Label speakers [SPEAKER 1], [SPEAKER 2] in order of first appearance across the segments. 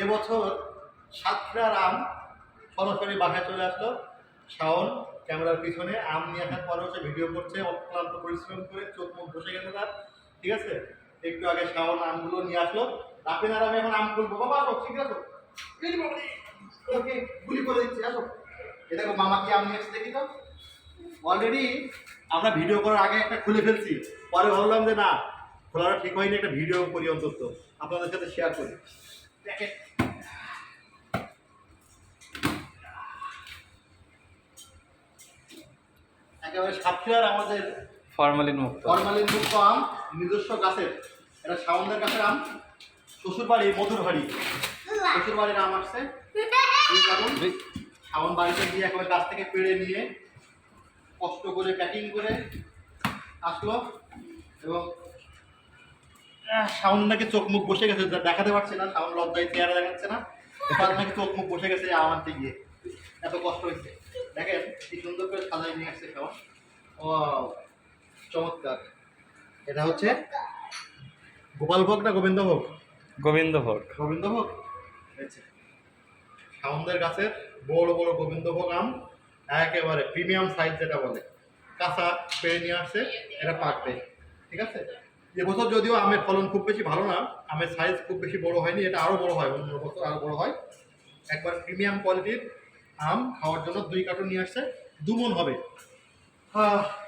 [SPEAKER 1] এবছর সাতক্ষীরার আম সরাসরি বাসায় চলে আসলো। শাওন ক্যামেরার পিছনে আম নিয়ে আসার পরেও সে ভিডিও করছে, অক্লান্ত পরিশ্রম করে, চোখ মুখ বসে গেছে তার। ঠিক আছে, একটু আগে শাওন আমগুলো নিয়ে আসলো। রাফিন আর আমি এখন আম খুলবো। বাবা আসো, ঠিক আছে, ওকে গুলি করে দিচ্ছি, আসো। এ দেখো মামা কি আম নিয়ে এসে দেখি তো। অলরেডি আমরা ভিডিও করার আগে একটা খুলে ফেলছি, পরে ভাবলাম যে না, খোলাটা ঠিক হয়নি, একটা ভিডিও করি অন্তত আপনাদের সাথে শেয়ার করি। দেখেন একেবারে সাতক্ষীরার আমাদের
[SPEAKER 2] ফরমালিন
[SPEAKER 1] মুক্ত আম, নিজস্ব গাছের। এটা শাওনদের গাছের আম, শ্বশুর বাড়ি মধুর বাড়ি, শ্বশুর বাড়ির আম আসছে। শাওন বাড়িতে গিয়ে একেবারে গাছ থেকে পেড়ে নিয়ে কষ্ট করে প্যাকিং করে আসলো। এবং শাওন নাকি চোখ মুখ বসে গেছে, দেখাতে পারছে না, শাওন লজ্জায় চেহারা দেখাচ্ছে না, তার নাকি চোখ মুখ বসে গেছে আম আনতে গিয়ে, এত কষ্ট হয়েছে। দেখেন কি সুন্দর করে সাজাই নিয়ে আসছে শাওন। ও চমৎকার। এটা হচ্ছে গোপালভোগ না গোবিন্দভোগ?
[SPEAKER 2] গোবিন্দভোগ।
[SPEAKER 1] গোবিন্দভোগ শাওনদের গাছের বড় বড় গোবিন্দভোগ আম, একেবারে প্রিমিয়াম সাইজ যেটা বলে। কাঁচা পেয়ে নিয়ে আসছে, এটা পাকবে। ঠিক আছে, এবছর যদিও আমের ফলন খুব বেশি ভালো না, আমের সাইজ খুব বেশি বড় হয়নি, এটা আরও বড় হয়, অন্য বছর আরও বড় হয়। একবার প্রিমিয়াম কোয়ালিটির আম খাওয়ার জন্য 2 কার্টন নিয়ে আসছে, 2 মণ হবে।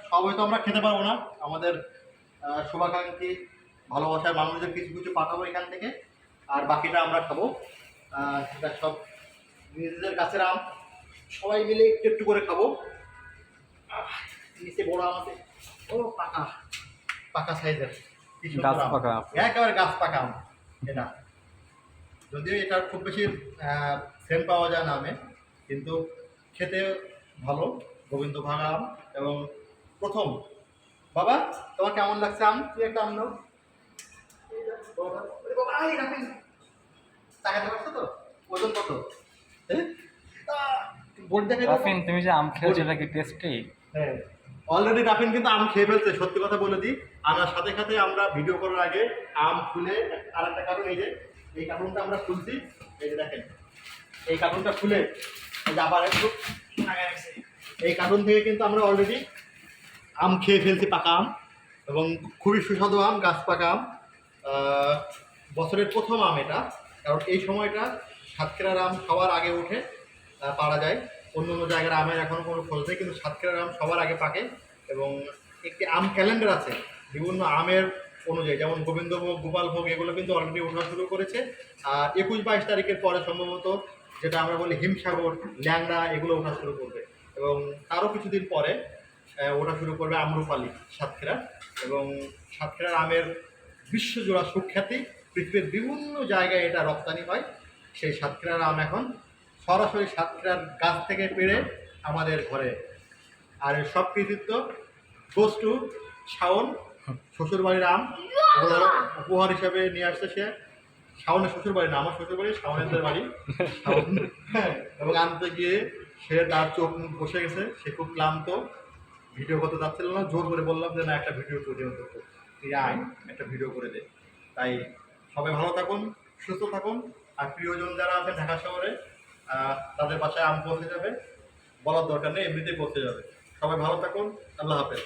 [SPEAKER 1] সবাই তো আমরা খেতে পারবো না, আমাদের শুভাকাঙ্ক্ষী ভালোবাসার মানুষদের কিছু কিছু পাঠাবো এখান থেকে, আর বাকিটা আমরা খাবো। সেটা সব নিজেদের কাছের আম, সবাই মিলে একটু একটু করে খাবো। নিচে বড় আম আছে, ও পাকা পাকা সাইজের, একেবারে গাছ পাকা আম। এটা যদিও এটার খুব বেশি সেন্ট পাওয়া যায় না আমে, কিন্তু খেতে ভালো গোবিন্দভোগ আম। এবং প্রথম, বাবা তোমার কেমন লাগছে আম? তুই একটা আম নাও। তাকাতে পারছো তো? ওজন কত?
[SPEAKER 2] রাফিন, তুমি যে আম খেয়েছো এটা কি টেস্টি?
[SPEAKER 1] হ্যাঁ, অলরেডি রাফিন কিন্তু আম খেয়ে ফেলছে। সত্যি কথা বলে দিই, আমরা সাথে সাথে আমরা ভিডিও করার আগে আম খুলে, আর একটা কারণ এই যে এই কার্টুনটা আমরা খুলছি, এই যে দেখেন এই কার্টুনটা খুলে এই যে আবার একটু এই কার্টুন থেকে কিন্তু আমরা অলরেডি আম খেয়ে ফেলছি, পাকা আম, এবং খুবই সুস্বাদু আম, গাছ পাকা আম। বছরের প্রথম আম এটা, কারণ এই সময়টা সাতক্ষীরার আম সবার আগে উঠে পাড়া যায়। অন্য অন্য জায়গার আমের এখনও কোনো খোঁজ নেই, কিন্তু সাতক্ষীরার আম সবার আগে পাকে। এবং একটি আম ক্যালেন্ডার আছে বিভিন্ন আমের অনুযায়ী, যেমন গোবিন্দভোগ, গোপালভোগ, এগুলো কিন্তু অলরেডি ওঠা শুরু করেছে। আর 21-22 তারিখের পরে সম্ভবত যেটা আমরা বলি হিমসাগর, ল্যাংড়া, এগুলো ওঠা শুরু করবে। এবং তারও কিছুদিন পরে ওঠা শুরু করবে আম্রপালি সাতক্ষীরা। এবং সাতক্ষীরার আমের বিশ্বজোড়া সুখ্যাতি, পৃথিবীর বিভিন্ন জায়গায় এটা রপ্তানি হয়। সেই সাতক্ষীরার আম এখন সরাসরি সাতক্ষীরার গাছ থেকে পেড়ে আমাদের ঘরে। আর সব কৃতিত্ব গোস টু শাওন, শ্বশুরবাড়ির আম উপহার হিসাবে নিয়ে আসছে সে। শাওনের শ্বশুরবাড়ি না, আমার শ্বশুরবাড়ি শাওনের বাড়ি। এবং আনতে গিয়ে সে তার চোখ মুখ বসে গেছে, সে খুব ক্লান্ত, ভিডিও করতে চাচ্ছিল না। জোর করে বললাম যে না, একটা ভিডিও করে অন্তত তুই আয়, একটা ভিডিও করে দে। তাই সবাই ভালো থাকুন, সুস্থ থাকুন। আর প্রিয়জন যারা আছে ঢাকা শহরে, তাদের বাসায় আম পৌঁছে যাবে, বলার দরকার নেই, এমনিতেই পৌঁছে যাবে। সবাই ভালো থাকুন, আল্লাহ হাফেজ।